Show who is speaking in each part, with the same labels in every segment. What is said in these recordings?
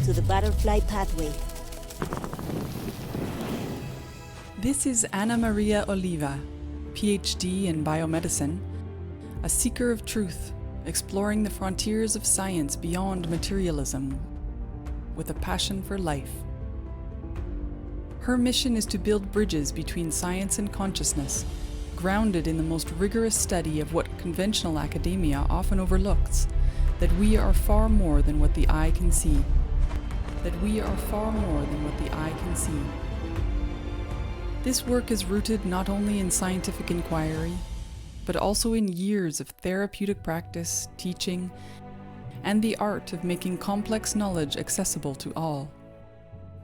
Speaker 1: to the butterfly pathway.
Speaker 2: This is María Oliva, PhD in biomedicine, a seeker of truth, exploring the frontiers of science beyond materialism, with a passion for life. Her mission is to build bridges between science and consciousness, grounded in the most rigorous study of what conventional academia often overlooks, that we are far more than what the eye can see. That we are far more than what the eye can see. This work is rooted not only in scientific inquiry, but also in years of therapeutic practice, teaching, and the art of making complex knowledge accessible to all.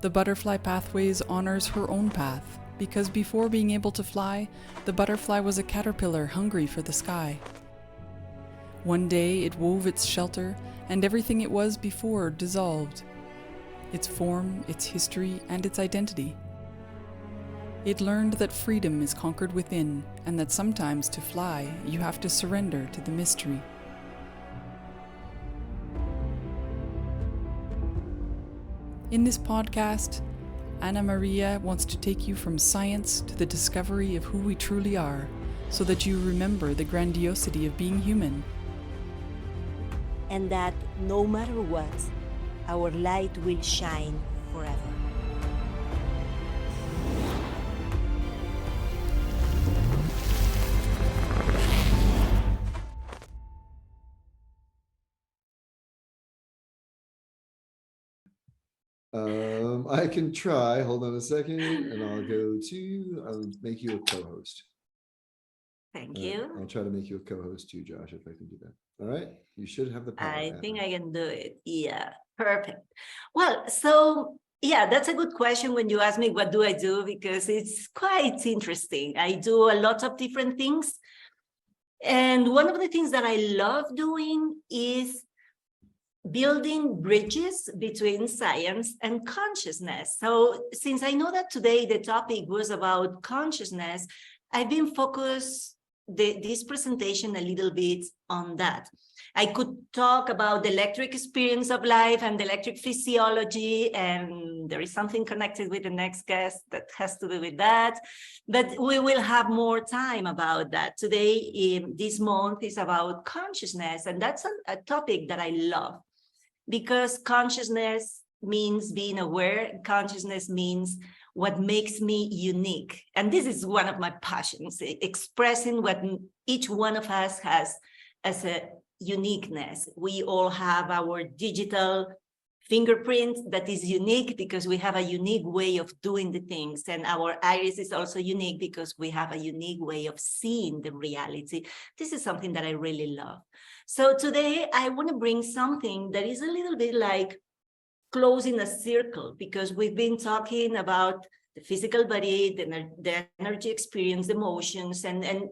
Speaker 2: The Butterfly Pathways honors her own path, because before being able to fly, the butterfly was a caterpillar hungry for the sky. One day it wove its shelter, and everything it was before dissolved. Its form, its history, and its identity. It learned that freedom is conquered within, and that sometimes to fly, you have to surrender to the mystery. In this podcast, María wants to take you from science to the discovery of who we truly are, so that you remember the grandiosity of being human.
Speaker 1: And that no matter what, our light will shine forever.
Speaker 3: I can try. Hold on a second, and I'll make you a co-host.
Speaker 4: Thank you.
Speaker 3: I'll try to make you a co-host too, Josh, if I can do that. All right, you should have the power.
Speaker 4: I think I can do it. Yeah, perfect. Well, so yeah, that's a good question when you ask me what do I do, because it's quite interesting. I do a lot of different things. And one of the things that I love doing is building bridges between science and consciousness. So since I know that today the topic was about consciousness, I've been focused this presentation a little bit on that. I could talk about the electric experience of life and the electric physiology, and there is something connected with the next guest that has to do with that, but we will have more time about that. Today, this month is about consciousness, and that's a topic that I love, because consciousness means being aware. Consciousness means what makes me unique. And this is one of my passions, expressing what each one of us has as a uniqueness. We all have our digital fingerprint that is unique because we have a unique way of doing the things. And our iris is also unique because we have a unique way of seeing the reality. This is something that I really love. So today I want to bring something that is a little bit like closing a circle, because we've been talking about the physical body, the energy experience, the emotions, and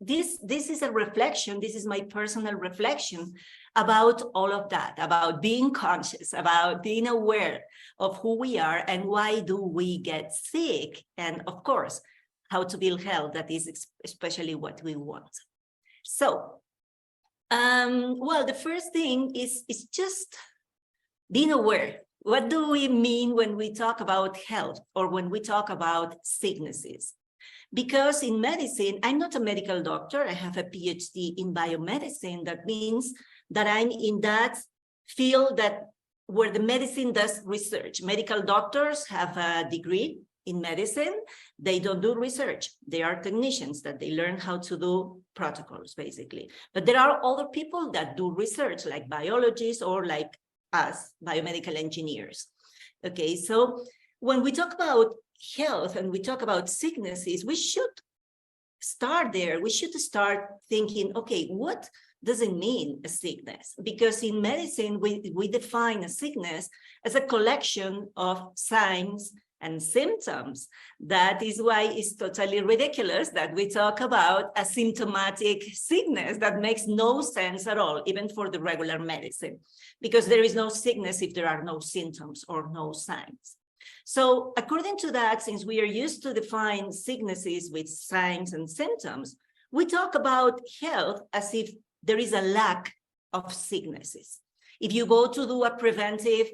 Speaker 4: this is a reflection. This is my personal reflection about all of that, about being conscious, about being aware of who we are and why do we get sick, and of course, how to build health. That is especially what we want. So, well, the first thing is just being aware. What do we mean when we talk about health or when we talk about sicknesses? Because in medicine, I'm not a medical doctor. I have a PhD in biomedicine. That means that I'm in that field where the medicine does research. Medical doctors have a degree in medicine. They don't do research. They are technicians that they learn how to do protocols, basically. But there are other people that do research, like biologists or like us, biomedical engineers. Okay, so when we talk about health and we talk about sicknesses, we should start there. We should start thinking, okay, what does it mean, a sickness? Because in medicine, we define a sickness as a collection of signs and symptoms. That is why it's totally ridiculous that we talk about a symptomatic sickness. That makes no sense at all, even for the regular medicine, because there is no sickness if there are no symptoms or no signs. So according to that, since we are used to define sicknesses with signs and symptoms, we talk about health as if there is a lack of sicknesses. If you go to do a preventive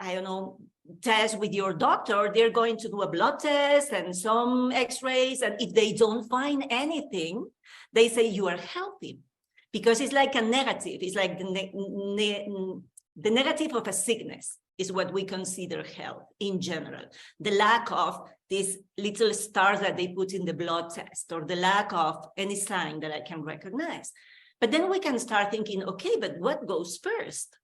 Speaker 4: I don't know, test with your doctor, they're going to do a blood test and some x-rays. And if they don't find anything, they say you are healthy, because it's like a negative. It's like the negative of a sickness is what we consider health in general. The lack of these little stars that they put in the blood test, or the lack of any sign that I can recognize. But then we can start thinking, okay, but what goes first?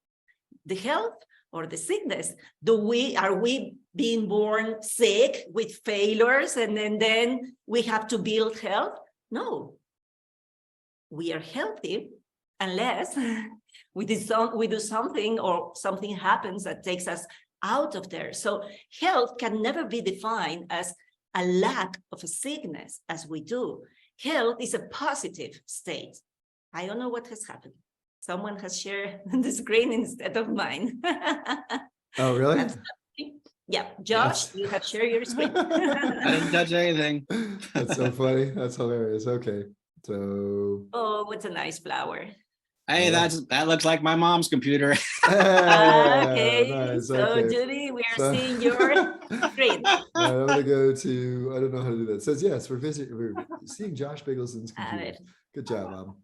Speaker 4: The health or the sickness? Are we being born sick with failures and then we have to build health? No. We are healthy unless we do something, or something happens that takes us out of there. So health can never be defined as a lack of a sickness as we do. Health is a positive state. I don't know what has happened. Someone has shared the screen instead of mine.
Speaker 3: Oh, really?
Speaker 4: Yeah, Josh,
Speaker 3: Yes.
Speaker 4: you have shared your screen.
Speaker 5: I didn't touch anything.
Speaker 3: That's so funny. That's hilarious. Okay. So.
Speaker 4: Oh, what's a nice flower.
Speaker 5: Hey, that looks like my mom's computer.
Speaker 4: Okay,
Speaker 3: Nice,
Speaker 4: so
Speaker 3: okay.
Speaker 4: Judy, we are
Speaker 3: So-
Speaker 4: seeing your screen.
Speaker 3: I'm gonna go to, I don't know how to do that. It says, yes, we're seeing Josh Biggleson's computer. Good job, Mom.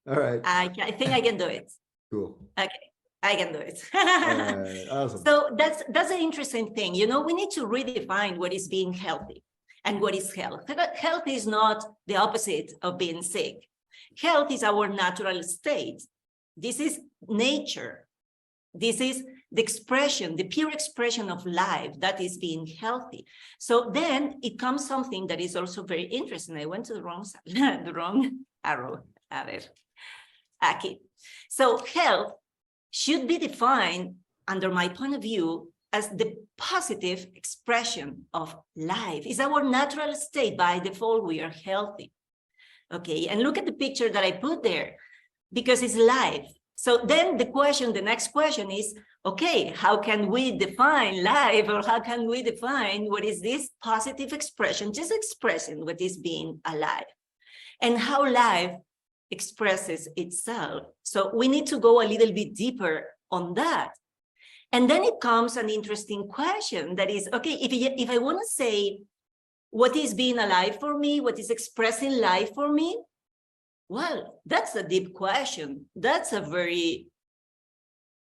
Speaker 3: All right,
Speaker 4: I think I can do it.
Speaker 3: cool.
Speaker 4: I can do it.
Speaker 3: All right, awesome.
Speaker 4: So that's an interesting thing. You know, we need to redefine what is being healthy and what is health. Health is not the opposite of being sick. Health is our natural state. This is nature. This is the expression, the pure expression of life that is being healthy. So then it comes something that is also very interesting. I went to the wrong side, the wrong arrow. Okay. So health should be defined, under my point of view, as the positive expression of life. It's our natural state. By default, we are healthy. Okay, and look at the picture that I put there, because it's life. So then the next question is, okay, how can we define life, or how can we define what is this positive expression, just expressing what is being alive, and how life expresses itself? So we need to go a little bit deeper on that. And then it comes an interesting question that is, okay, if I want to say, what is being alive for me? What is expressing life for me? Well, that's a deep question. That's a very,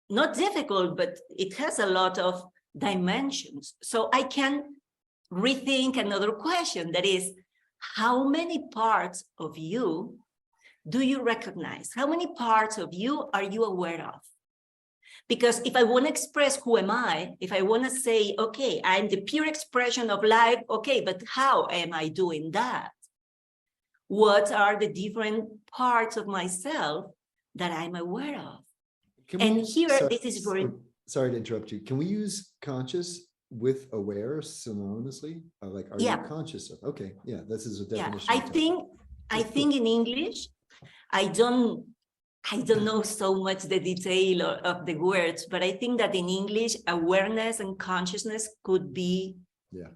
Speaker 4: not difficult, but it has a lot of dimensions. So I can rethink another question, that is, how many parts of you do you recognize? How many parts of you are you aware of? Because if I want to express who am I, if I want to say, okay, I'm the pure expression of life, okay, but how am I doing that? What are the different parts of myself that I'm aware of? This is very...
Speaker 3: Sorry to interrupt you. Can we use conscious with aware synonymously? Like, are you conscious of? Okay, yeah, this is a definition.
Speaker 4: Yeah, I think in English, I don't know so much the detail of the words, but I think that in English, awareness and consciousness could be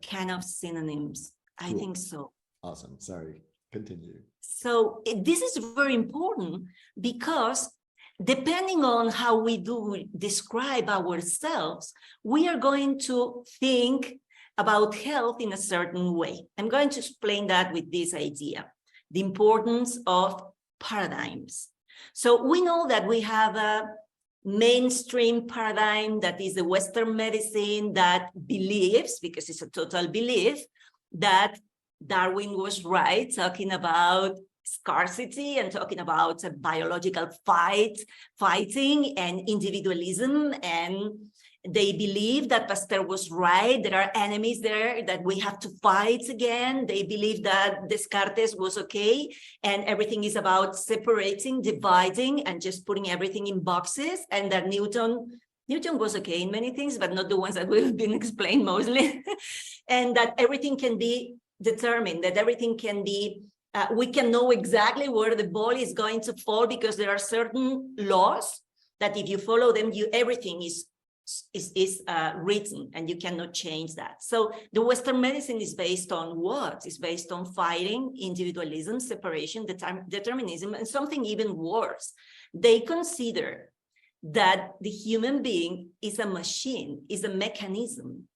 Speaker 4: kind of synonyms. Cool. I think so.
Speaker 3: Awesome. Sorry. Continue.
Speaker 4: So this is very important, because depending on how we do describe ourselves, we are going to think about health in a certain way. I'm going to explain that with this idea, the importance of paradigms. So we know that we have a mainstream paradigm that is the Western medicine that believes, because it's a total belief, that Darwin was right, talking about scarcity and talking about a biological fighting and individualism. And they believe that Pasteur was right. There are enemies there that we have to fight again. They believe that Descartes was okay, and everything is about separating, dividing, and just putting everything in boxes. And that Newton was okay in many things, but not the ones that will be explained mostly. And that everything can be determined, that everything can be, we can know exactly where the ball is going to fall, because there are certain laws that if you follow them, everything is written, and you cannot change that. So the Western medicine is based on what? It's based on fighting, individualism, separation, determinism, and something even worse. They consider that the human being is a machine, is a mechanism.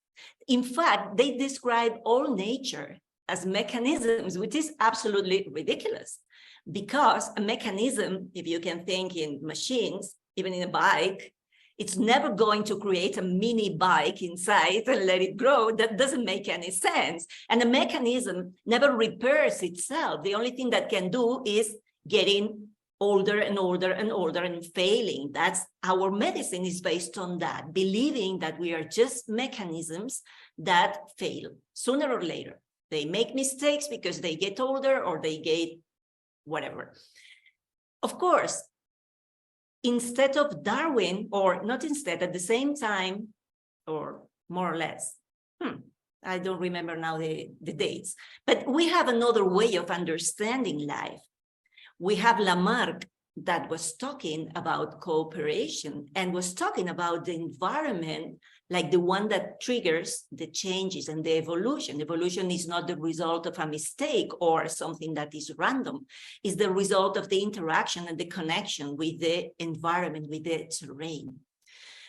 Speaker 4: In fact, they describe all nature as mechanisms, which is absolutely ridiculous, because a mechanism, if you can think in machines, even in a bike, it's never going to create a mini bike inside and let it grow. That doesn't make any sense. And a mechanism never repairs itself. The only thing that can do is getting older and older and older and failing. That's our medicine is based on that, believing that we are just mechanisms that fail sooner or later. They make mistakes because they get older or they get whatever. Of course, instead of Darwin, or not instead, at the same time, or more or less, I don't remember now the dates, but we have another way of understanding life. We have Lamarck that was talking about cooperation and was talking about the environment like the one that triggers the changes and the evolution. Evolution is not the result of a mistake or something that is random. It's the result of the interaction and the connection with the environment, with the terrain.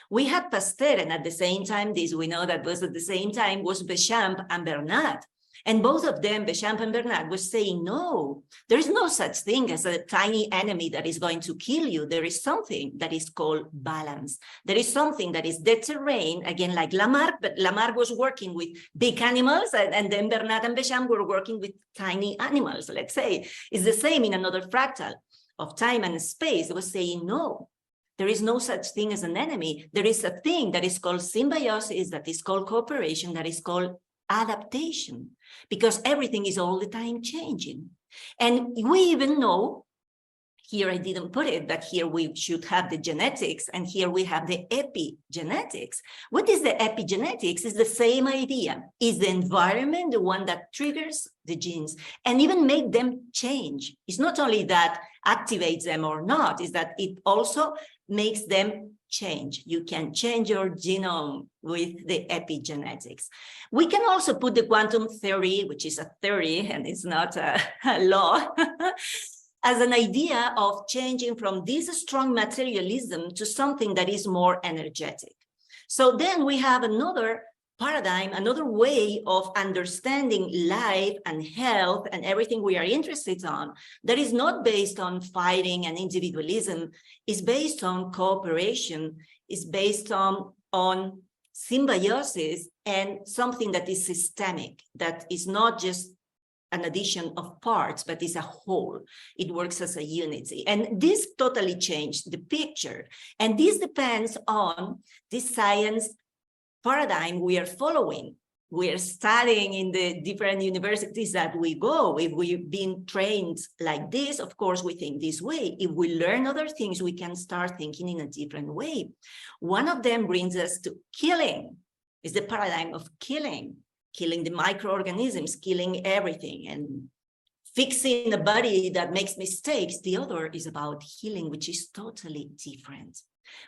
Speaker 4: We had Pasteur, and at the same time, this we know that was at the same time was Béchamp and Bernard. And both of them, Béchamp and Bernard, was saying, no, there is no such thing as a tiny enemy that is going to kill you. There is something that is called balance. There is something that is the terrain, again, like Lamarck, but Lamarck was working with big animals, and then Bernard and Béchamp were working with tiny animals, let's say. It's the same in another fractal of time and space. It was saying, no, there is no such thing as an enemy. There is a thing that is called symbiosis, that is called cooperation, that is called adaptation, because everything is all the time changing. And we even know, here I didn't put it, but here we should have the genetics, and here we have the epigenetics. What is the epigenetics? It's the same idea. Is the environment the one that triggers the genes and even make them change? It's not only that activates them or not, is that it also makes them change. You can change your genome with the epigenetics. We can also put the quantum theory, which is a theory and it's not a law, as an idea of changing from this strong materialism to something that is more energetic. So then we have another paradigm, another way of understanding life and health and everything we are interested on that is not based on fighting and individualism, is based on cooperation, is based on symbiosis and something that is systemic, that is not just an addition of parts, but is a whole. It works as a unity. And this totally changed the picture. And this depends on this science paradigm we are following. We are studying in the different universities that we go. If we've been trained like this, of course, we think this way. If we learn other things, we can start thinking in a different way. One of them brings us to killing. Is the paradigm of killing the microorganisms, killing everything and fixing a body that makes mistakes. The other is about healing, which is totally different.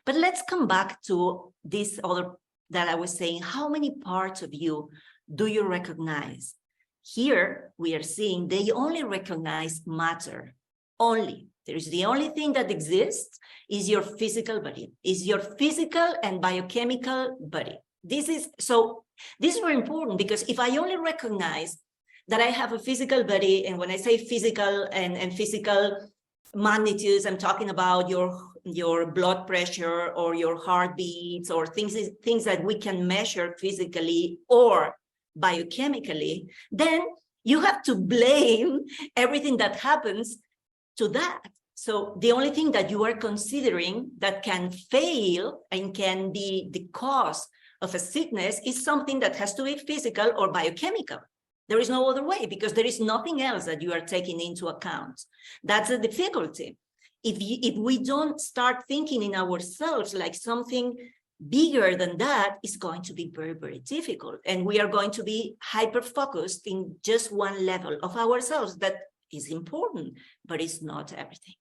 Speaker 4: But let's come back to this other that I was saying. How many parts of you do you recognize? Here we are seeing they only recognize matter. Only. There is the only thing that exists is your physical body, is your physical and biochemical body. This is very important, because if I only recognize that I have a physical body, and when I say physical and physical magnitudes, I'm talking about your blood pressure or your heartbeats or things that we can measure physically or biochemically, then you have to blame everything that happens to that. So the only thing that you are considering that can fail and can be the cause of a sickness is something that has to be physical or biochemical. There is no other way, because there is nothing else that you are taking into account. That's a difficulty. If we don't start thinking in ourselves like something bigger than that, it's going to be very, very difficult. And we are going to be hyper-focused in just one level of ourselves that is important, but it's not everything.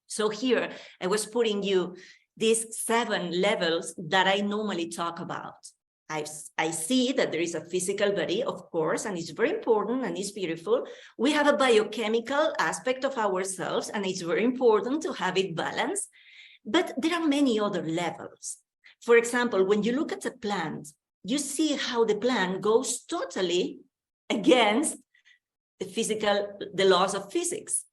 Speaker 4: So here I was putting you these 7 levels that I normally talk about. I see that there is a physical body, of course, and it's very important and it's beautiful. We have a biochemical aspect of ourselves, and it's very important to have it balanced. But there are many other levels. For example, when you look at a plant, you see how the plant goes totally against the laws of physics,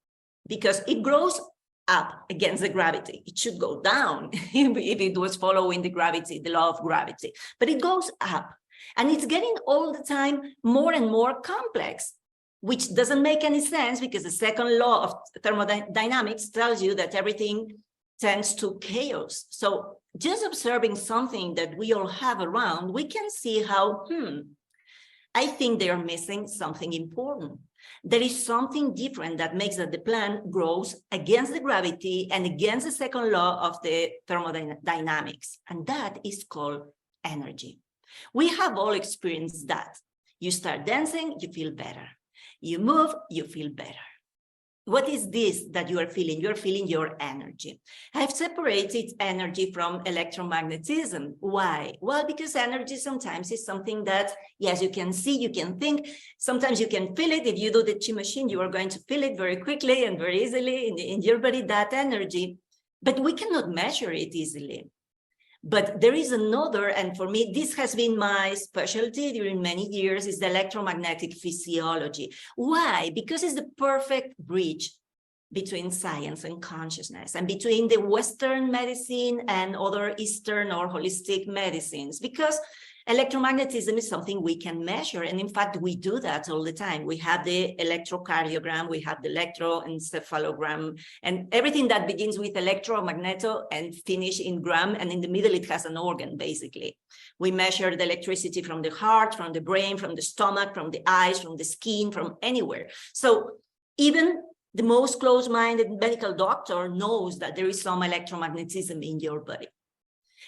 Speaker 4: because it grows up against the gravity. It should go down if it was following the gravity, the law of gravity, but it goes up, and it's getting all the time more and more complex, which doesn't make any sense, because the second law of thermodynamics tells you that everything tends to chaos. So just observing something that we all have around, we can see how, I think they are missing something important. There is something different that makes that the plant grows against the gravity and against the second law of the thermodynamics, and that is called energy. We have all experienced that. You start dancing, you feel better. You move, you feel better. What is this that you are feeling? You're feeling your energy. I've separated energy from electromagnetism. Why? Well, because energy sometimes is something that, yes, you can see, you can think. Sometimes you can feel it. If you do the chi machine, you are going to feel it very quickly and very easily in your body, that energy. But we cannot measure it easily. But there is another, and for me, this has been my specialty during many years, is the electromagnetic physiology. Why? Because it's the perfect bridge between science and consciousness, and between the Western medicine and other Eastern or holistic medicines, because electromagnetism is something we can measure. And in fact, we do that all the time. We have the electrocardiogram, we have the electroencephalogram, and everything that begins with electromagneto and finish in gram, and in the middle, it has an organ, basically. We measure the electricity from the heart, from the brain, from the stomach, from the eyes, from the skin, from anywhere. So even the most close-minded medical doctor knows that there is some electromagnetism in your body.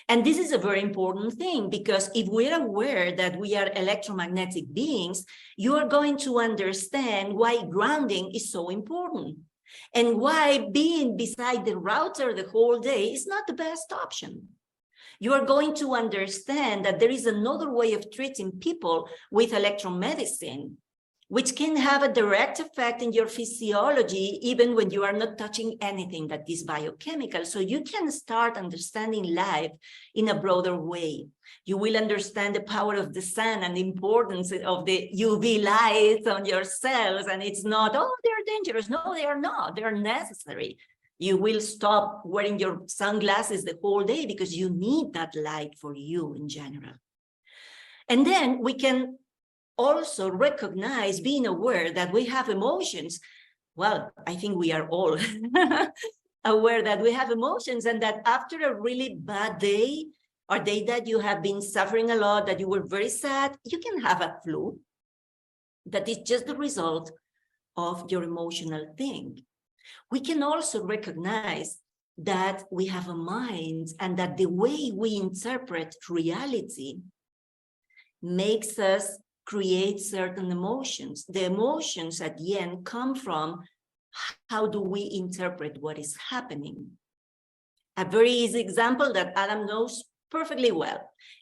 Speaker 4: And this is a very important thing, because if we're aware that we are electromagnetic beings, you are going to understand why grounding is so important, and why being beside the router the whole day is not the best option. You are going to understand that there is another way of treating people with electromedicine, which can have a direct effect in your physiology, even when you are not touching anything that is biochemical. So you can start understanding life in a broader way. You will understand the power of the sun and the importance of the UV light on your cells. And it's not, oh, they're dangerous. No, they are not. They're necessary. You will stop wearing your sunglasses the whole day because you need that light for you in general. And then we can also recognize, being aware that we have emotions. Well, I think we are all aware that we have emotions, and that after a really bad day, or day that you have been suffering a lot, that you were very sad, you can have a flu that is just the result of your emotional thing. We can also recognize that we have a mind, and that the way we interpret reality makes us create certain emotions. The emotions at the end come from how do we interpret what is happening. A very easy example that Adam knows perfectly well.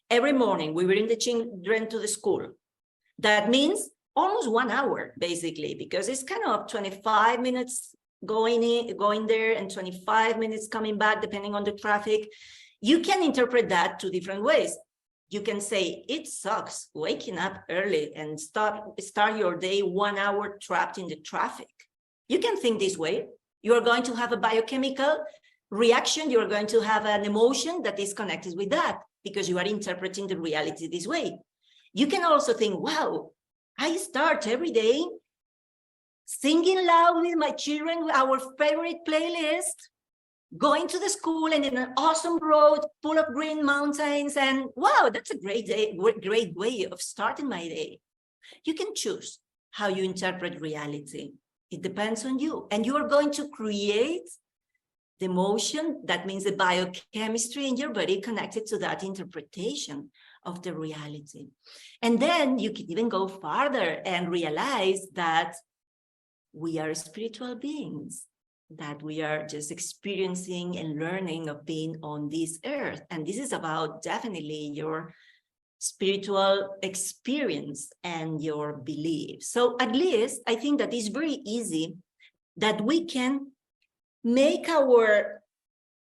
Speaker 4: Every morning we bring the children to the school. That means almost 1 hour, basically, because it's kind of 25 minutes going there and 25 minutes coming back, depending on the traffic. You can interpret that 2 different ways. You can say, it sucks waking up early and start your day 1 hour trapped in the traffic. You can think this way. You are going to have a biochemical reaction. You are going to have an emotion that is connected with that, because you are interpreting the reality this way. You can also think, wow, I start every day singing loud with my children, our favorite playlist, going to the school and in an awesome road full of green mountains, and wow, that's a great day, great way of starting my day. You can choose how you interpret reality. It depends on you, and you are going to create the emotion, that means the biochemistry in your body connected to that interpretation of the reality. And then you can even go farther and realize that we are spiritual beings, that we are just experiencing and learning of being on this earth. And this is about definitely your spiritual experience and your beliefs. So at least I think that it's very easy that we can make our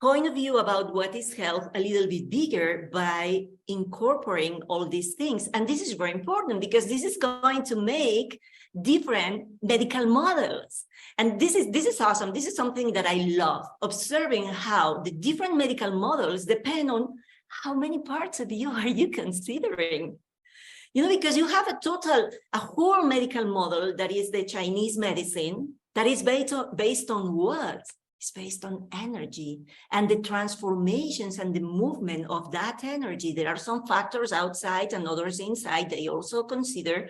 Speaker 4: point of view about what is health a little bit bigger by incorporating all these things. And this is very important because this is going to make different medical models. And this is awesome. This is something that I love, observing how the different medical models depend on how many parts of you are you considering. Because you have a whole medical model that is the Chinese medicine that is based on what? It's based on energy and the transformations and the movement of that energy. There are some factors outside and others inside. They also consider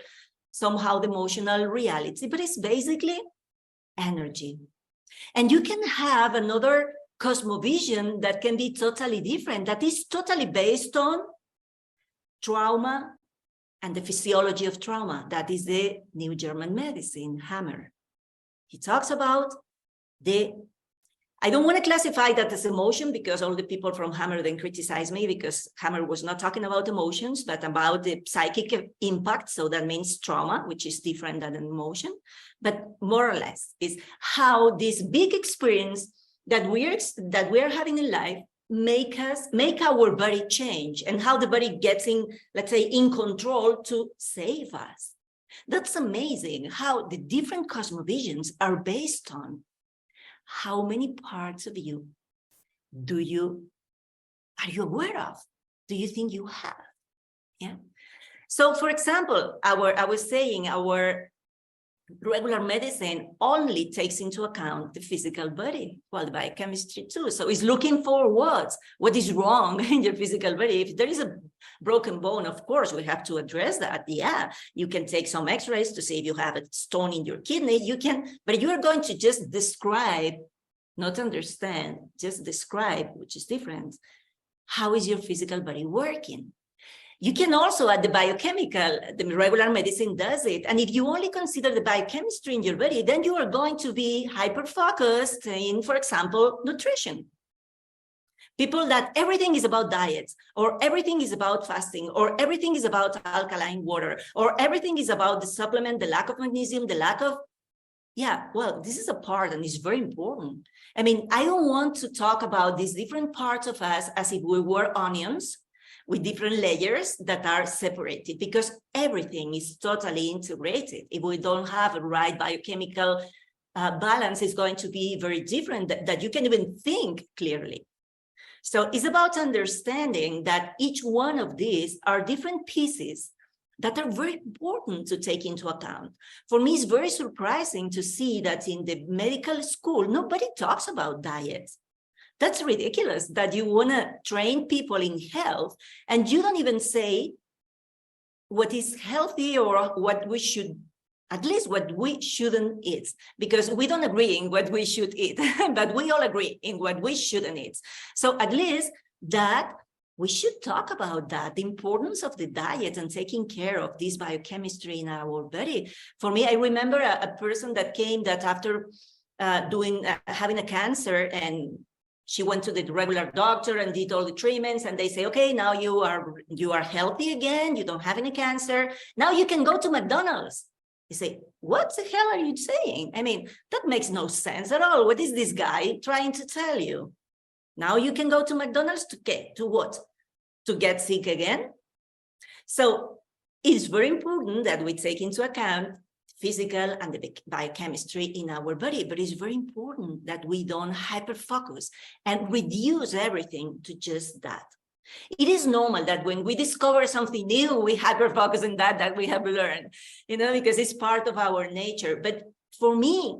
Speaker 4: somehow the emotional reality, but it's basically energy. And you can have another cosmovision that can be totally different, that is totally based on trauma and the physiology of trauma. That is the New German medicine, Hammer. He talks about I don't want to classify that as emotion because all the people from Hammer then criticize me because Hammer was not talking about emotions, but about the psychic impact. So that means trauma, which is different than an emotion. But more or less is how this big experience that we are having in life make our body change, and how the body gets in, let's say, in control to save us. That's amazing how the different cosmovisions are based on how many parts of you are you aware of? Do you think you have? Yeah. So, for example, I was saying our regular medicine only takes into account the physical body, well, the biochemistry too. So it's looking for what is wrong in your physical body. If there is a broken bone, of course, we have to address that. Yeah, you can take some x-rays to see if you have a stone in your kidney. You can, but you are going to just describe, not understand, just describe, which is different. How is your physical body working? You can also add the biochemical, the regular medicine does it. And if you only consider the biochemistry in your body, then you are going to be hyper-focused in, for example, nutrition. People that everything is about diets, or everything is about fasting, or everything is about alkaline water, or everything is about the supplement, the lack of magnesium, the lack of, yeah, well, this is a part and it's very important. I mean, I don't want to talk about these different parts of us as if we were onions with different layers that are separated, because everything is totally integrated. If we don't have a right biochemical balance, it's going to be very different that you can even think clearly. So it's about understanding that each one of these are different pieces that are very important to take into account. For me, it's very surprising to see that in the medical school, nobody talks about diet. That's ridiculous that you want to train people in health and you don't even say what is healthy or what we should, at least what we shouldn't eat, because we don't agree in what we should eat, but we all agree in what we shouldn't eat. So at least that we should talk about that, the importance of the diet and taking care of this biochemistry in our body. For me, I remember a person that came that after having a cancer, and she went to the regular doctor and did all the treatments, and they say, okay, now you are healthy again, you don't have any cancer, now you can go to McDonald's. You say, what the hell are you saying? I mean, that makes no sense at all. What is this guy trying to tell you? Now you can go to McDonald's to what? To get sick again? So it's very important that we take into account physical and the biochemistry in our body, but it's very important that we don't hyper-focus and reduce everything to just that. It is normal that when we discover something new, we hyper-focus on that we have learned, because it's part of our nature. But for me,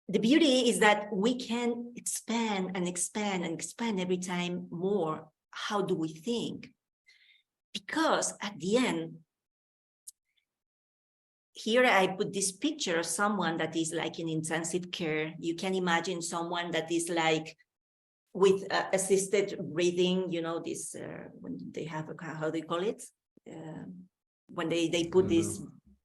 Speaker 4: the beauty is that we can expand and expand and expand every time more. How do we think? Because at the end, here I put this picture of someone that is like in intensive care. You can imagine someone that is like with assisted breathing, this, when they have, how do you call it? When they put these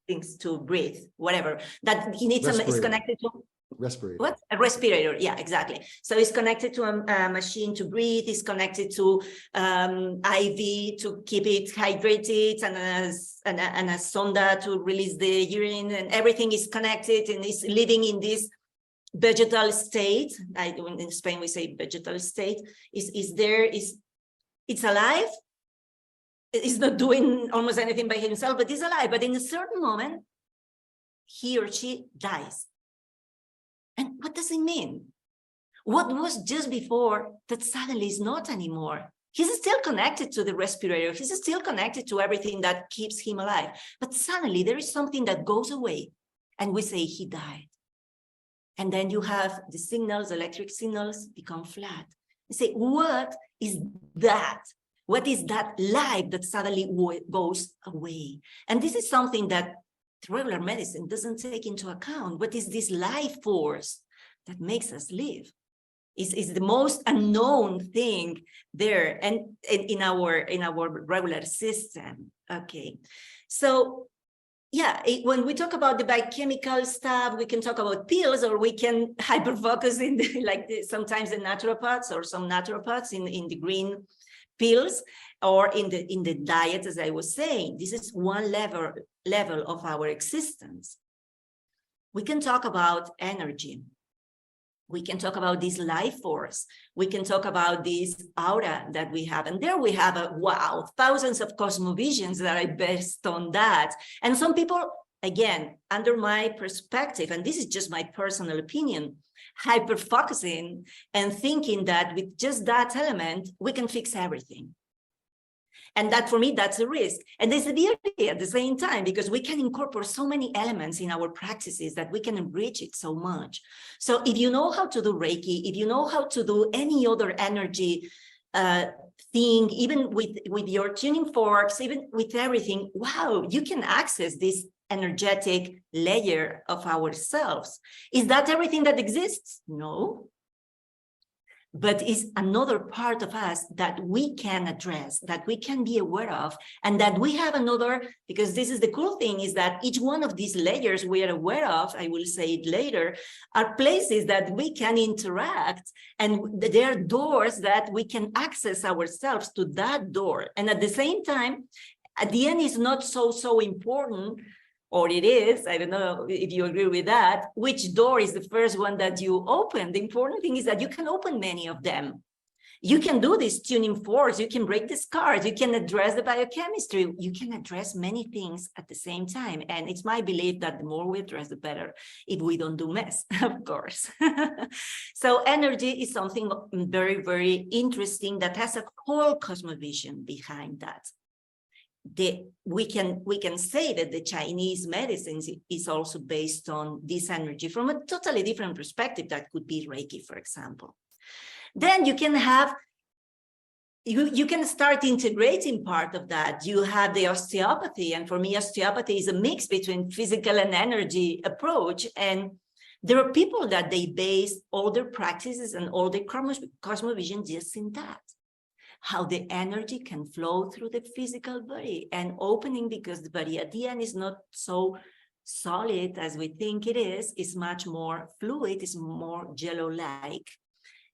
Speaker 4: things to breathe, whatever, that he needs it's connected to.
Speaker 3: Respirator.
Speaker 4: What? A respirator. Yeah, exactly. So it's connected to a machine to breathe. It's connected to IV to keep it hydrated, and a sonda to release the urine, and everything is connected and is living in this vegetal state. In Spain we say vegetal state. It's alive. It's not doing almost anything by himself, but it's alive. But in a certain moment, he or she dies. And what does it mean? What was just before that suddenly is not anymore? He's still connected to the respirator. He's still connected to everything that keeps him alive. But suddenly there is something that goes away and we say he died. And then you have the signals, electric signals become flat. You say, what is that? What is that life that suddenly goes away? And this is something that regular medicine doesn't take into account. What is this life force that makes us live? Is the most unknown thing there and in our regular system. Okay, so yeah, when we talk about the biochemical stuff, we can talk about pills, or we can hyper focus in sometimes the naturopaths or some naturopaths in the green pills or in the diet, as I was saying. This is one level of our existence. We can talk about energy. We can talk about this life force. We can talk about this aura that we have. And there we have thousands of cosmovisions that are based on that. And some people, again, under my perspective, and this is just my personal opinion, hyper-focusing and thinking that with just that element, we can fix everything. And that, for me, that's a risk. And there's a beauty at the same time, because we can incorporate so many elements in our practices that we can enrich it so much. So if you know how to do Reiki, if you know how to do any other energy thing, even with your tuning forks, even with everything, wow, you can access this energetic layer of ourselves. Is that everything that exists? No. But it's another part of us that we can address, that we can be aware of, and that we have another, because this is the cool thing, is that each one of these layers we are aware of, I will say it later, are places that we can interact, and there are doors that we can access ourselves to that door. And at the same time, at the end, it's not so important, or it is, I don't know if you agree with that, which door is the first one that you open. The important thing is that you can open many of them. You can do this tuning forks, you can break the scars, you can address the biochemistry, you can address many things at the same time. And it's my belief that the more we address, the better, if we don't do mess, of course. So energy is something very, very interesting that has a whole cosmovision behind that. We can say that the Chinese medicine is also based on this energy from a totally different perspective. That could be Reiki, for example. Then you can have, you can start integrating part of that. You have the osteopathy, and for me, osteopathy is a mix between physical and energy approach. And there are people that they base all their practices and all their cosmovision just in that. How the energy can flow through the physical body and opening, because the body at the end is not so solid as we think it is much more fluid, is more jello-like.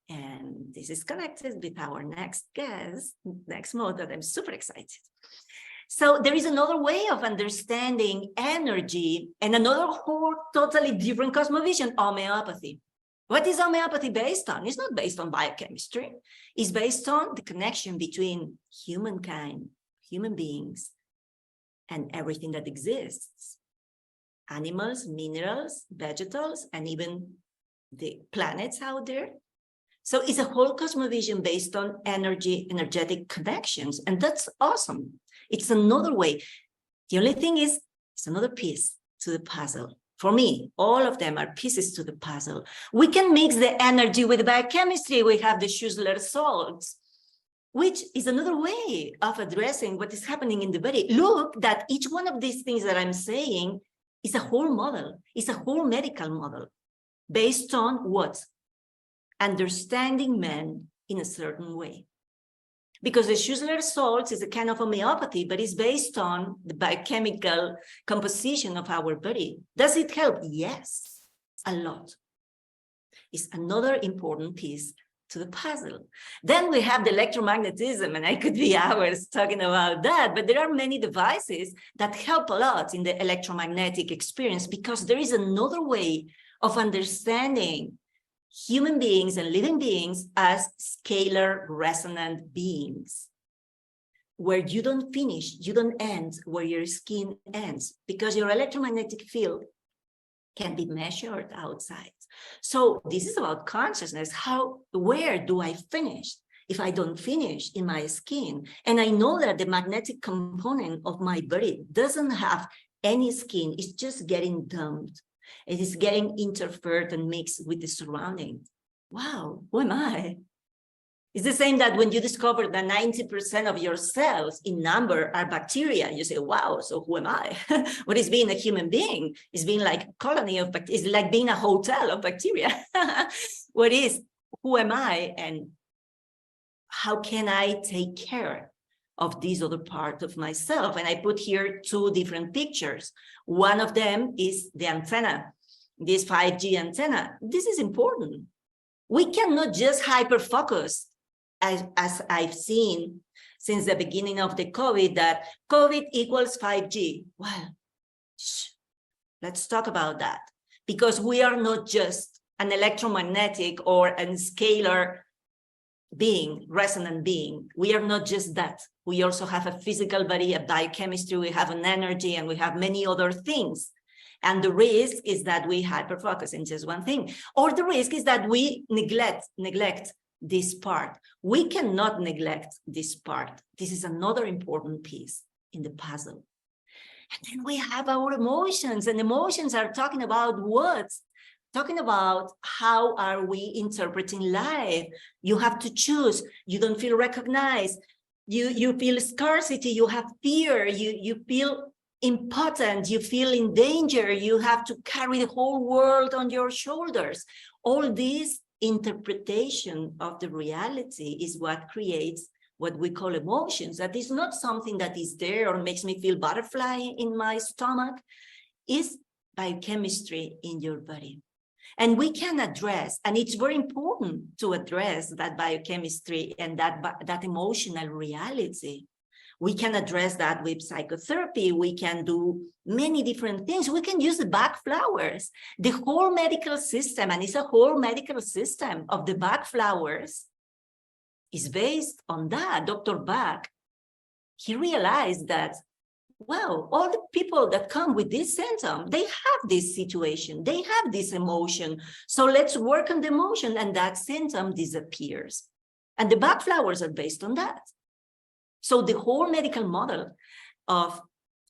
Speaker 4: And this is connected with our next guest, next mode, that I'm super excited. So there is another way of understanding energy and another whole totally different cosmovision, homeopathy. What is homeopathy based on? It's not based on biochemistry. It's based on the connection between humankind, human beings, and everything that exists. Animals, minerals, vegetables, and even the planets out there. So it's a whole cosmovision based on energetic connections. And that's awesome. It's another way. The only thing is, it's another piece to the puzzle. For me, all of them are pieces to the puzzle. We can mix the energy with biochemistry. We have the Schussler salts, which is another way of addressing what is happening in the body. Look, that each one of these things that I'm saying is a whole model, is a whole medical model based on what? Understanding men in a certain way. Because the Schussler salts is a kind of homeopathy, but it's based on the biochemical composition of our body. Does it help? Yes, a lot. It's another important piece to the puzzle. Then we have the electromagnetism, and I could be hours talking about that, but there are many devices that help a lot in the electromagnetic experience, because there is another way of understanding human beings and living beings as scalar resonant beings, where you don't finish, you don't end where your skin ends, because your electromagnetic field can be measured outside. So this is about consciousness. Where do I finish? If I don't finish in my skin, and I know that the magnetic component of my body doesn't have any skin, it's just getting dumped. It is getting interfered and mixed with the surrounding. Wow, who am I? It's the same that when you discover that 90% of your cells in number are bacteria, you say, wow, so who am I? What is being a human being? It's being like a colony of bacteria. It's like being a hotel of bacteria. What is, who am I? And how can I take care of this other part of myself? And I put here two different pictures. One of them is the antenna, this 5G antenna. This is important. We cannot just hyper-focus, as I've seen since the beginning of the COVID, that COVID equals 5G. Well, let's talk about that, because we are not just an electromagnetic or a scalar being, resonant being. We are not just that. We also have a physical body, a biochemistry, we have an energy, and we have many other things. And the risk is that we hyper-focus in just one thing, or the risk is that we neglect this part. We cannot neglect this part. This is another important piece in the puzzle. And then we have our emotions, and emotions are talking about what? Talking about how are we interpreting life. You have to choose. You don't feel recognized. You feel scarcity. You have fear. You feel impotent. You feel in danger. You have to carry the whole world on your shoulders. All this interpretation of the reality is what creates what we call emotions. That is not something that is there or makes me feel butterfly in my stomach. It's biochemistry in your body. And we can address, and it's very important to address that biochemistry and that emotional reality. We can address that with psychotherapy. We can do many different things. We can use the Bach flowers. The whole medical system, and it's a whole medical system of the Bach flowers, is based on that. Dr. Bach, he realized that, well, all the people that come with this symptom, they have this situation, they have this emotion. So let's work on the emotion, and that symptom disappears. And the Bach flowers are based on that. So the whole medical model of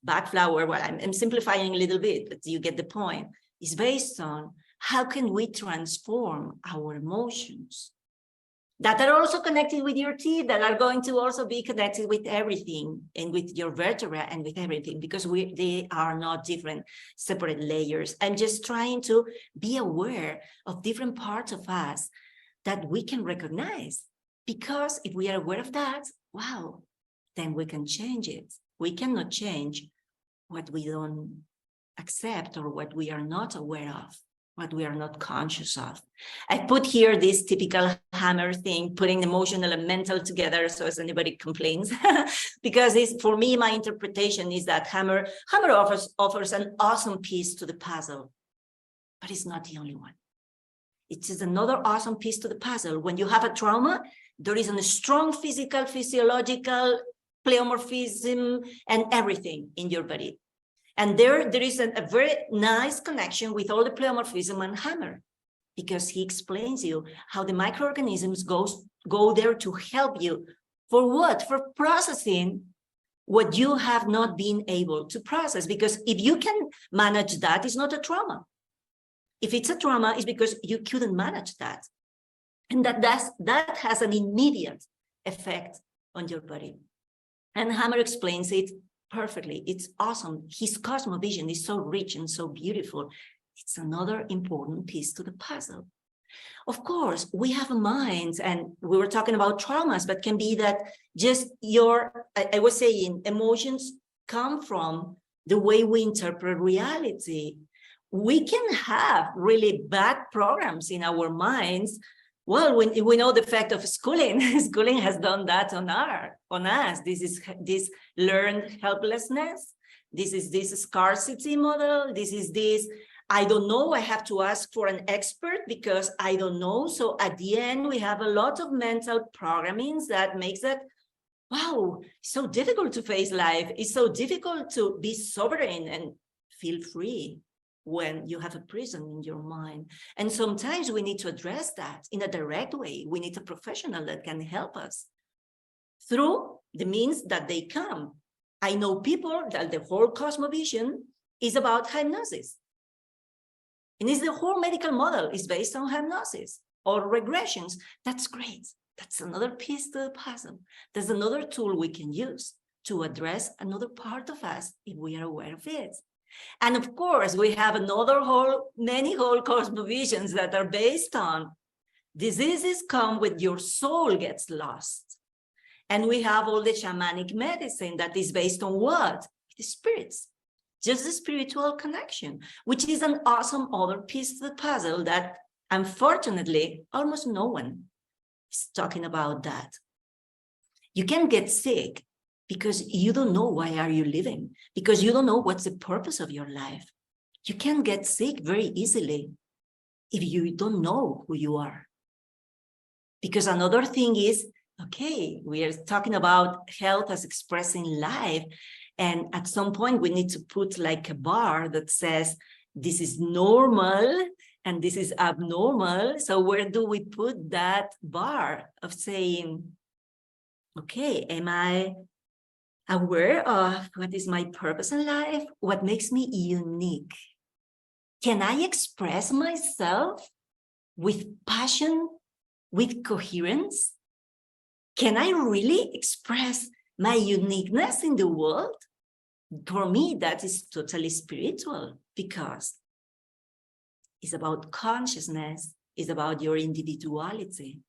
Speaker 4: Bach flower, well, I'm simplifying a little bit, but you get the point, is based on how can we transform our emotions that are also connected with your teeth, that are going to also be connected with everything, and with your vertebra and with everything, because they are not different separate layers. I'm just trying to be aware of different parts of us that we can recognize, because if we are aware of that, wow, then we can change it. We cannot change what we don't accept or what we are not aware of, what we are not conscious of. I put here this typical hammer thing, putting emotional and mental together, so as anybody complains, because for me, my interpretation is that hammer offers an awesome piece to the puzzle, but it's not the only one. It is another awesome piece to the puzzle. When you have a trauma, there is a strong physical, physiological pleomorphism and everything in your body. And there is a very nice connection with all the pleomorphism and hammer, because he explains you how the microorganisms go there to help you. For what? For processing what you have not been able to process. Because if you can manage that, it's not a trauma. If it's a trauma, it's because you couldn't manage that. And that has an immediate effect on your body. And Hammer explains it perfectly. It's awesome. His cosmovision is so rich and so beautiful. It's another important piece to the puzzle. Of course, we have minds, and we were talking about traumas, but can be that just I was saying, emotions come from the way we interpret reality. We can have really bad programs in our minds. Well, we know the fact of schooling. Schooling has done that on us. This is this learned helplessness. This is this scarcity model. This is this I don't know, I have to ask for an expert because I don't know. So at the end, we have a lot of mental programmings that makes it, wow, so difficult to face life. It's so difficult to be sovereign and feel free when you have a prison in your mind. And sometimes we need to address that in a direct way. We need a professional that can help us through the means that they come. I know people that the whole cosmovision is about hypnosis. And it's the whole medical model is based on hypnosis or regressions. That's great. That's another piece to the puzzle. There's another tool we can use to address another part of us if we are aware of it. And of course, we have many whole cosmovisions that are based on diseases come when your soul gets lost. And we have all the shamanic medicine that is based on what? The spirits, just the spiritual connection, which is an awesome other piece to the puzzle that unfortunately almost no one is talking about that. You can get sick because you don't know why are you living, because you don't know what's the purpose of your life. You can get sick very easily if you don't know who you are. Because another thing is, okay, we are talking about health as expressing life. And at some point we need to put like a bar that says, this is normal and this is abnormal. So where do we put that bar of saying, okay, am I aware of what is my purpose in life? What makes me unique? Can I express myself with passion, with coherence? Can I really express my uniqueness in the world? For me, that is totally spiritual because it's about consciousness, it's about your individuality,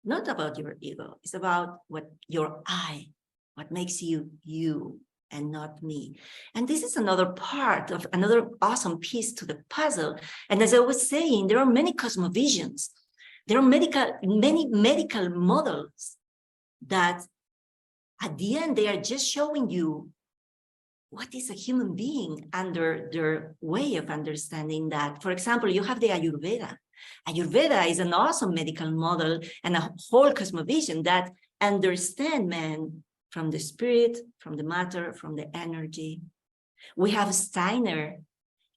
Speaker 4: not about your ego. It's about what your I, what makes you you and not me. And this is another part of another awesome piece to the puzzle. And as I was saying, there are many cosmovisions. There are many medical models that at the end, they are just showing you what is a human being under their way of understanding that. For example, you have the Ayurveda. Ayurveda is an awesome medical model and a whole cosmovision that understand man from the spirit, from the matter, from the energy. We have Steiner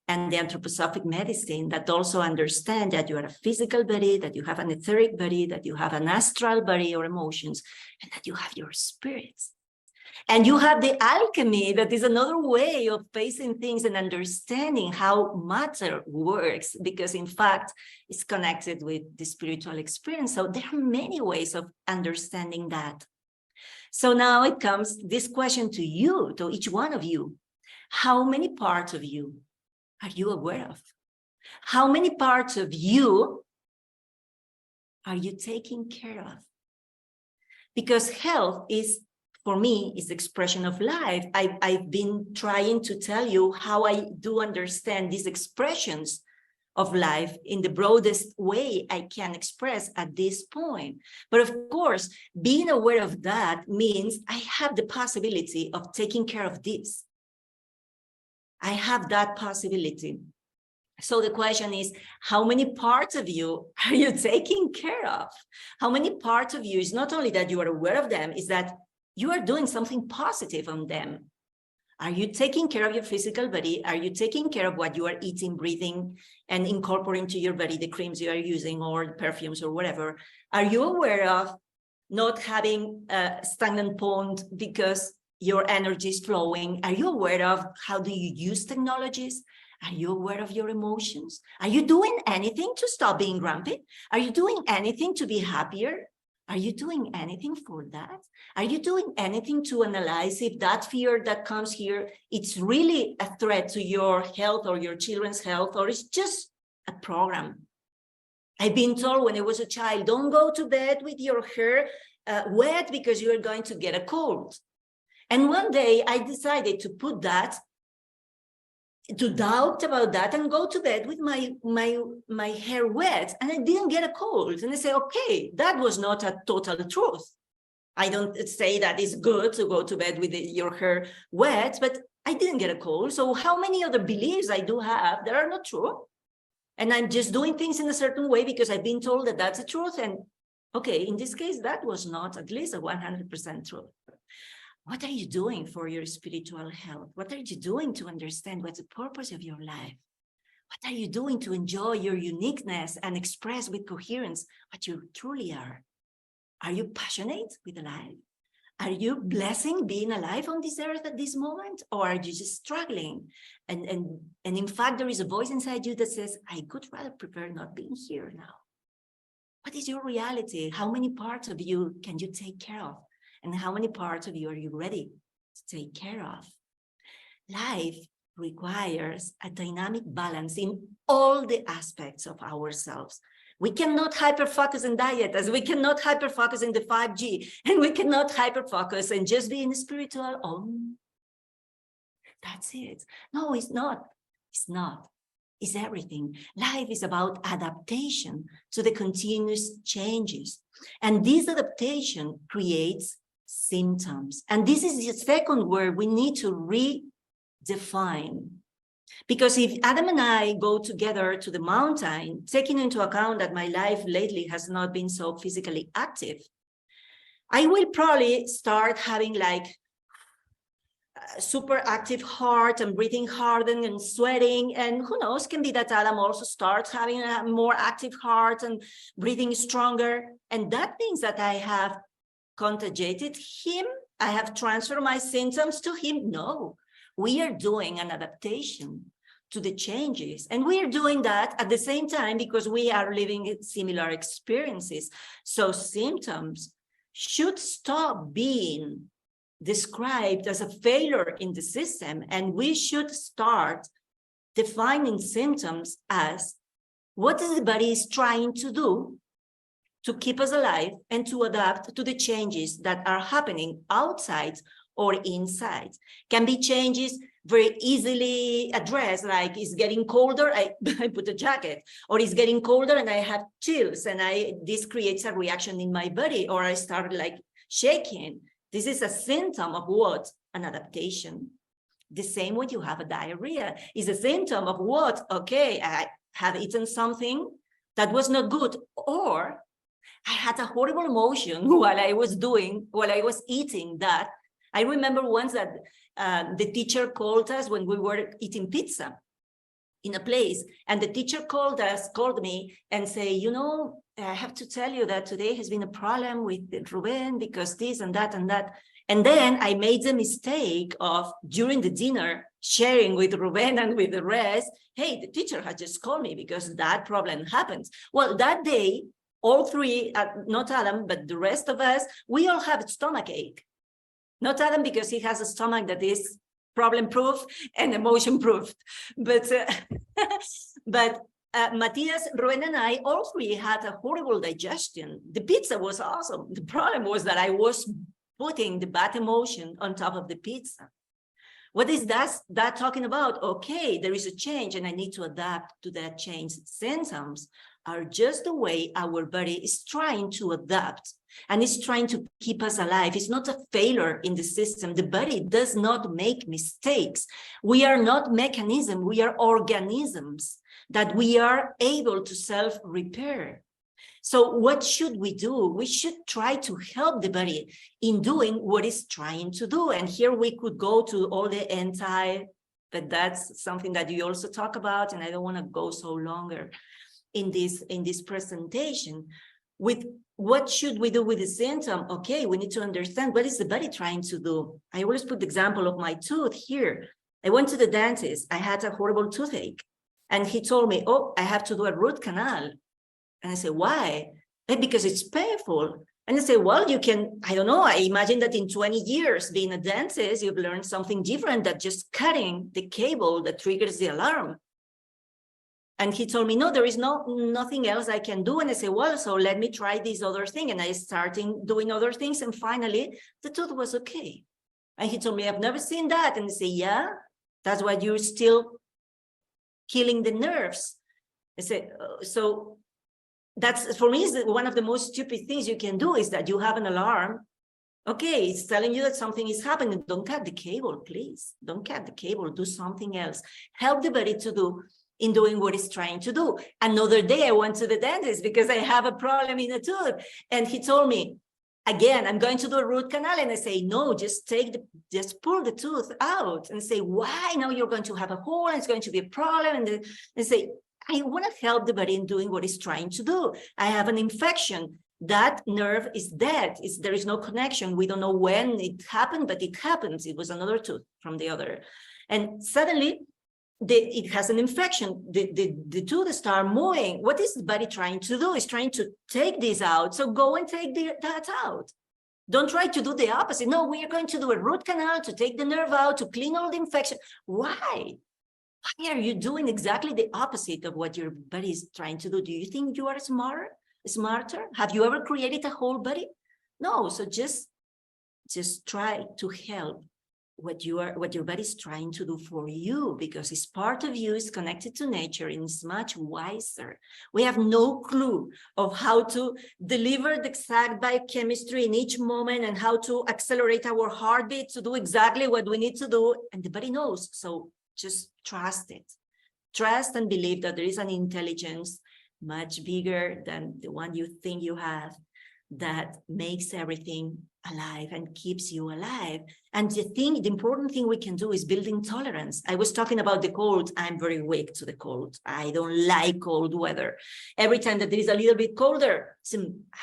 Speaker 4: and the anthroposophic medicine that also understand that you are a physical body, that you have an etheric body, that you have an astral body or emotions, and that you have your spirits. And you have the alchemy, that is another way of facing things and understanding how matter works, because in fact, it's connected with the spiritual experience. So there are many ways of understanding that. So now it comes this question to you, to each one of you. How many parts of you are you aware of? How many parts of you are you taking care of? Because health is, for me, is the expression of life. I've been trying to tell you how I do understand these expressions of life in the broadest way I can express at this point. But of course, being aware of that means I have the possibility of taking care of this. I have that possibility. So the question is, how many parts of you are you taking care of? How many parts of you is not only that you are aware of them, is that you are doing something positive on them. Are you taking care of your physical body? Are you taking care of what you are eating, breathing, and incorporating to your body, the creams you are using or perfumes or whatever? Are you aware of not having a stagnant pond because your energy is flowing? Are you aware of how do you use technologies? Are you aware of your emotions? Are you doing anything to stop being grumpy? Are you doing anything to be happier? Are you doing anything for that? Are you doing anything to analyze if that fear that comes here, it's really a threat to your health or your children's health, or it's just a program? I've been told when I was a child, don't go to bed with your hair wet because you are going to get a cold. And one day I decided to put that, to doubt about that and go to bed with my hair wet, and I didn't get a cold. And I say, okay, that was not a total truth. I don't say that it's good to go to bed with your hair wet, but I didn't get a cold. So how many other beliefs I do have that are not true? And I'm just doing things in a certain way because I've been told that that's the truth. And okay, in this case, that was not at least a 100% truth. What are you doing for your spiritual health? What are you doing to understand what's the purpose of your life? What are you doing to enjoy your uniqueness and express with coherence what you truly are? Are you passionate with life? Are you blessing being alive on this earth at this moment? Or are you just struggling? And in fact, there is a voice inside you that says, I could rather prefer not being here now. What is your reality? How many parts of you can you take care of? And how many parts of you are you ready to take care of? Life requires a dynamic balance in all the aspects of ourselves. We cannot hyper-focus on diet, as we cannot hyper-focus in the 5G, and we cannot hyper-focus and just be in spiritual. Oh, that's it. No, it's not. It's not. It's everything. Life is about adaptation to the continuous changes. And this adaptation creates symptoms. And this is the second word we need to redefine. Because if Adam and I go together to the mountain, taking into account that my life lately has not been so physically active, I will probably start having like a super active heart and breathing harder and sweating. And who knows, can be that Adam also starts having a more active heart and breathing stronger. And that means that I have contagiated him. I have transferred my symptoms to him. No. We are doing an adaptation to the changes. And we are doing that at the same time because we are living similar experiences. So symptoms should stop being described as a failure in the system. And we should start defining symptoms as what the body is trying to do to keep us alive and to adapt to the changes that are happening outside or inside. Can be changes very easily addressed, like it's getting colder, I put a jacket, or it's getting colder and I have chills and this creates a reaction in my body, or I start like shaking. This is a symptom of what? An adaptation. The same when you have a diarrhea is a symptom of what? Okay, I have eaten something that was not good, or I had a horrible emotion while I was eating that. I remember once that the teacher called us when we were eating pizza in a place, and the teacher called me and say, you know, I have to tell you that today has been a problem with Ruben because this and that and that. And then I made the mistake of, during the dinner, sharing with Ruben and with the rest, hey, the teacher had just called me because that problem happens. Well, that day, all three, not Adam, but the rest of us, we all have stomachache. Not Adam because he has a stomach that is problem-proof and emotion-proof. But Matthias, Ruben, and I, all three had a horrible digestion. The pizza was awesome. The problem was that I was putting the bad emotion on top of the pizza. What is that talking about? Okay, there is a change and I need to adapt to that change. Symptoms are just the way our body is trying to adapt and it's trying to keep us alive. It's not a failure in the system. The body does not make mistakes. We are not mechanisms, we are organisms that we are able to self-repair. So what should we do? We should try to help the body in doing what it's trying to do. And here we could go to all the but that's something that you also talk about, and I don't want to go so longer in this presentation. With what should we do with the symptom? Okay, we need to understand what is the body trying to do. I always put the example of my tooth here. I went to the dentist. I had a horrible toothache. And he told me, oh, I have to do a root canal. And I said, why? Because it's painful. And I said, well, you can, I don't know, I imagine that in 20 years being a dentist, you've learned something different than just cutting the cable that triggers the alarm. And he told me, no, there is nothing else I can do. And I said, well, so let me try this other thing. And I started doing other things. And finally, the tooth was okay. And he told me, I've never seen that. And I said, yeah, that's why you're still healing the nerves. I said, so that's, for me, is one of the most stupid things you can do is that you have an alarm Okay, it's telling you that something is happening. Don't cut the cable, please. Don't cut the cable. Do something else. Help the body to do in doing what it's trying to do. Another day, I went to the dentist because I have a problem in a tooth. And he told me, again, I'm going to do a root canal. And I say, no, just pull the tooth out. And say, why? Now you're going to have a hole and it's going to be a problem. And they say, I want to help the body in doing what it's trying to do. I have an infection. That nerve is dead. There is no connection. We don't know when it happened, but it happens. It was another tooth from the other. And suddenly, it has an infection. The tooth start moving. What is the body trying to do? It's trying to take this out. So go and take that out. Don't try to do the opposite. No, we are going to do a root canal to take the nerve out, to clean all the infection. Why? Why are you doing exactly the opposite of what your body is trying to do? Do you think you are smarter? Have you ever created a whole body? No. So just try to help what your body is trying to do for you, because it's part of you, is connected to nature, and it's much wiser. We have no clue of how to deliver the exact biochemistry in each moment and how to accelerate our heartbeat to do exactly what we need to do, and the body knows. So just trust it. Trust and believe that there is an intelligence much bigger than the one you think you have, that makes everything alive and keeps you alive. And the important thing we can do is building tolerance. I was talking about the cold. I'm very weak to the cold. I don't like cold weather. Every time that there is a little bit colder,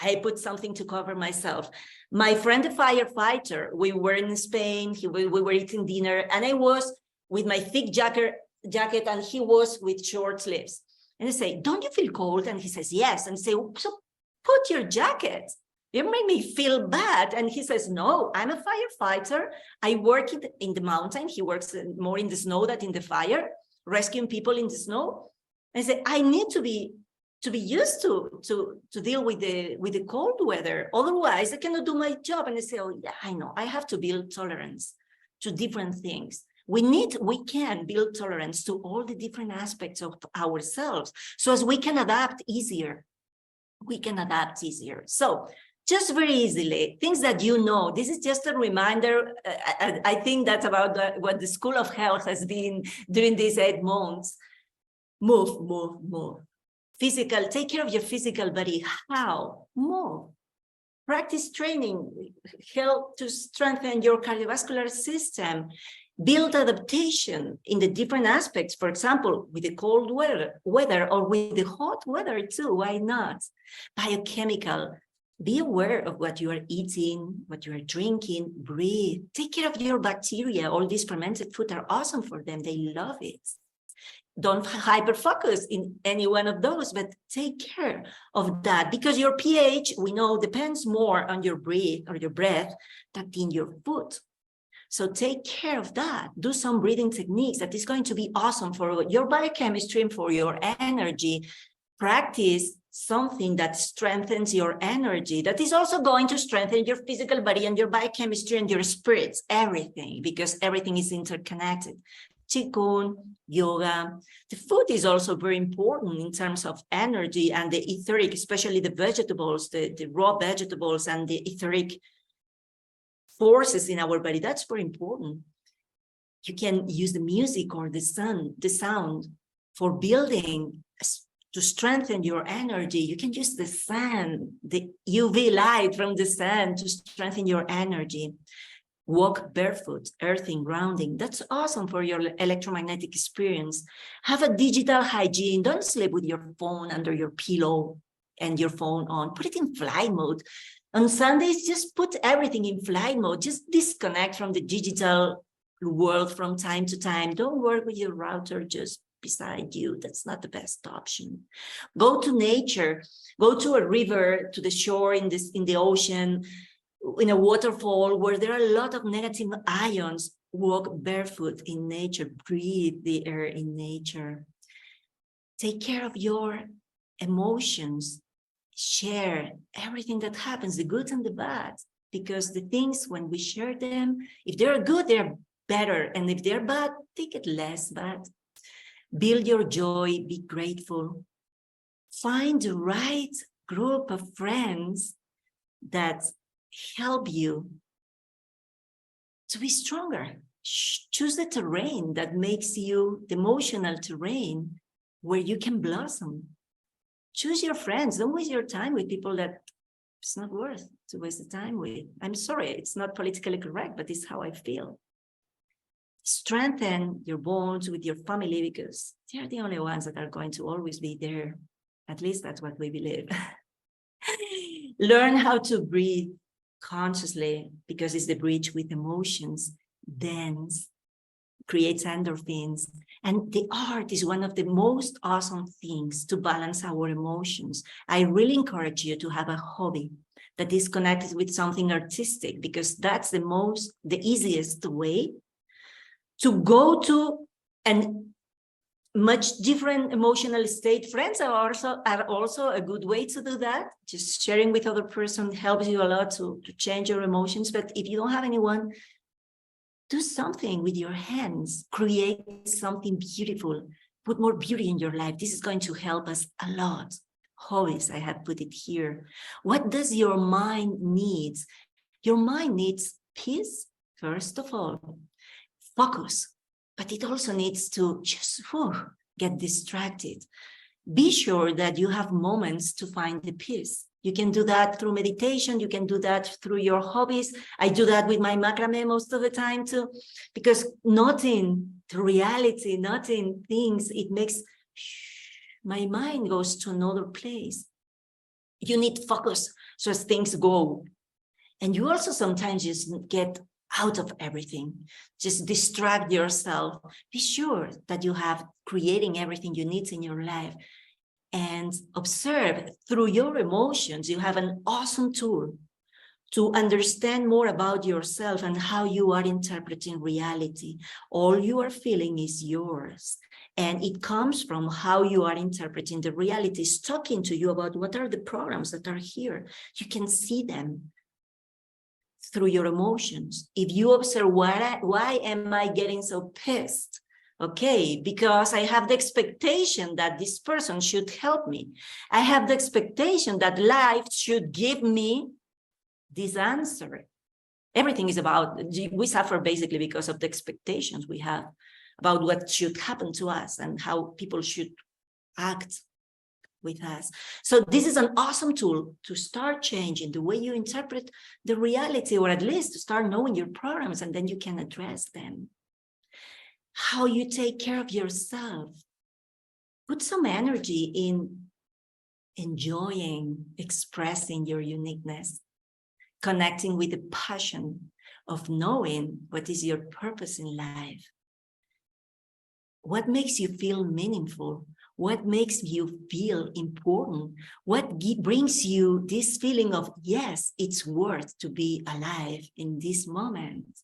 Speaker 4: I put something to cover myself. My friend, the firefighter, we were in Spain, we were eating dinner, and I was with my thick jacket, and he was with short sleeves. And I say, don't you feel cold? And he says, yes. And I say, so put your jacket. You made me feel bad. And he says, no, I'm a firefighter. I work in the mountain. He works more in the snow than in the fire, rescuing people in the snow. And I say, I need to be used to deal with the cold weather. Otherwise, I cannot do my job. And I say, oh, yeah, I know. I have to build tolerance to different things. We can build tolerance to all the different aspects of ourselves, so as we can adapt easier. So just very easily, things that you know, this is just a reminder. I think that's about what the School of Health has been during these 8 months. Move. Physical, take care of your physical body. How? Move. Practice training, help to strengthen your cardiovascular system. Build adaptation in the different aspects, for example, with the cold weather or with the hot weather too, why not? Biochemical, be aware of what you are eating, what you are drinking, breathe, take care of your bacteria. All these fermented foods are awesome for them, they love it. Don't hyper-focus in any one of those, but take care of that, because your pH, we know, depends more on your breath than in your food. So take care of that. Do some breathing techniques that is going to be awesome for your biochemistry and for your energy. Practice something that strengthens your energy, that is also going to strengthen your physical body and your biochemistry and your spirits, everything, because everything is interconnected. Qigong, yoga. The food is also very important in terms of energy and the etheric, especially the vegetables, the raw vegetables and the etheric forces in our body. That's very important. You can use the music or the sound for building, to strengthen your energy. You can use the sun, the UV light from the sun to strengthen your energy. Walk barefoot, earthing, grounding. That's awesome for your electromagnetic experience. Have a digital hygiene. Don't sleep with your phone under your pillow and your phone on. Put it in flight mode. On Sundays, just put everything in flight mode. Just disconnect from the digital world from time to time. Don't work with your router just beside you. That's not the best option. Go to nature. Go to a river, to the shore, in the ocean, in a waterfall where there are a lot of negative ions. Walk barefoot in nature. Breathe the air in nature. Take care of your emotions. Share everything that happens, the good and the bad, because the things, when we share them, if they're good, they're better, and if they're bad, they get less bad. Build your joy, be grateful. Find the right group of friends that help you to be stronger. Choose the terrain that makes you the emotional terrain where you can blossom. Choose your friends. Don't waste your time with people that it's not worth to waste the time with. I'm sorry, it's not politically correct, but it's how I feel. Strengthen your bonds with your family because they're the only ones that are going to always be there. At least that's what we believe. Learn how to breathe consciously because it's the bridge with emotions. Dance creates endorphins. And the art is one of the most awesome things to balance our emotions. I really encourage you to have a hobby that is connected with something artistic because that's the easiest way to go to an much different emotional state. Friends are also a good way to do that. Just sharing with other person helps you a lot to change your emotions. But if you don't have anyone, do something with your hands, create something beautiful, put more beauty in your life. This is going to help us a lot. Hobbies, I have put it here. What does your mind need? Your mind needs peace, first of all, focus, but it also needs to just get distracted. Be sure that you have moments to find the peace. You can do that through meditation. You can do that through your hobbies. I do that with my macrame most of the time too, because noting the reality, noting things, it makes my mind goes to another place. You need focus so as things go. And you also sometimes just get out of everything. Just distract yourself. Be sure that you have creating everything you need in your life. And observe through your emotions. You have an awesome tool to understand more about yourself and how you are interpreting reality. All you are feeling is yours. And it comes from how you are interpreting the reality. It's talking to you about what are the programs that are here. You can see them through your emotions. If you observe why am I getting so pissed? Okay, because I have the expectation that this person should help me. I have the expectation that life should give me this answer. Everything is about, we suffer basically because of the expectations we have about what should happen to us and how people should act with us. So this is an awesome tool to start changing the way you interpret the reality, or at least to start knowing your programs, and then you can address them. How you take care of yourself. Put some energy in enjoying, expressing your uniqueness, connecting with the passion of knowing what is your purpose in life. What makes you feel meaningful? What makes you feel important? What brings you this feeling of, yes, it's worth to be alive in this moment?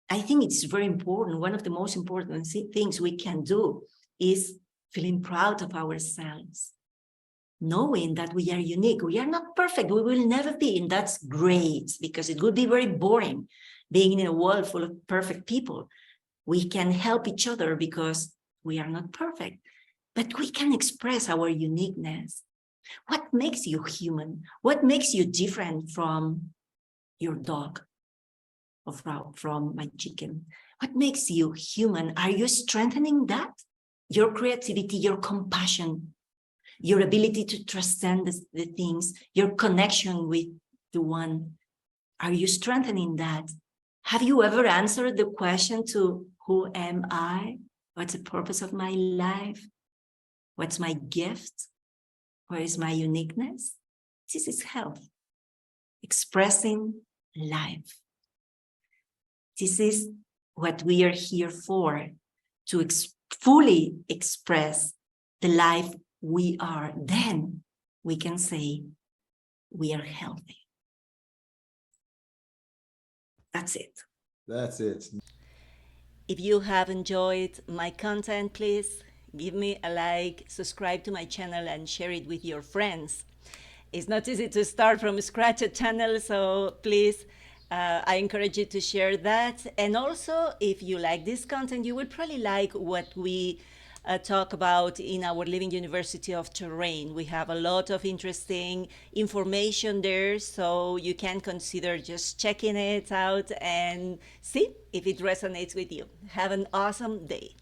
Speaker 4: I think it's very important. One of the most important things we can do is feeling proud of ourselves, knowing that we are unique. We are not perfect. We will never be, and that's great because it would be very boring being in a world full of perfect people. We can help each other because we are not perfect, but we can express our uniqueness. What makes you human? What makes you different from your dog? Or from my chicken? What makes you human? Are you strengthening that? Your creativity, your compassion, your ability to transcend the things, your connection with the one. Are you strengthening that? Have you ever answered the question to who am I? What's the purpose of my life? What's my gift? Where is my uniqueness? This is health. Expressing life. This is what we are here for, to fully express the life we are. Then we can say we are healthy. That's it.
Speaker 3: That's it.
Speaker 4: If you have enjoyed my content, please give me a like, subscribe to my channel, and share it with your friends. It's not easy to start from scratch a channel, so please, I encourage you to share that. And also, if you like this content, you will probably like what we talk about in our Living University of Terrain. We have a lot of interesting information there, so you can consider just checking it out and see if it resonates with you. Have an awesome day.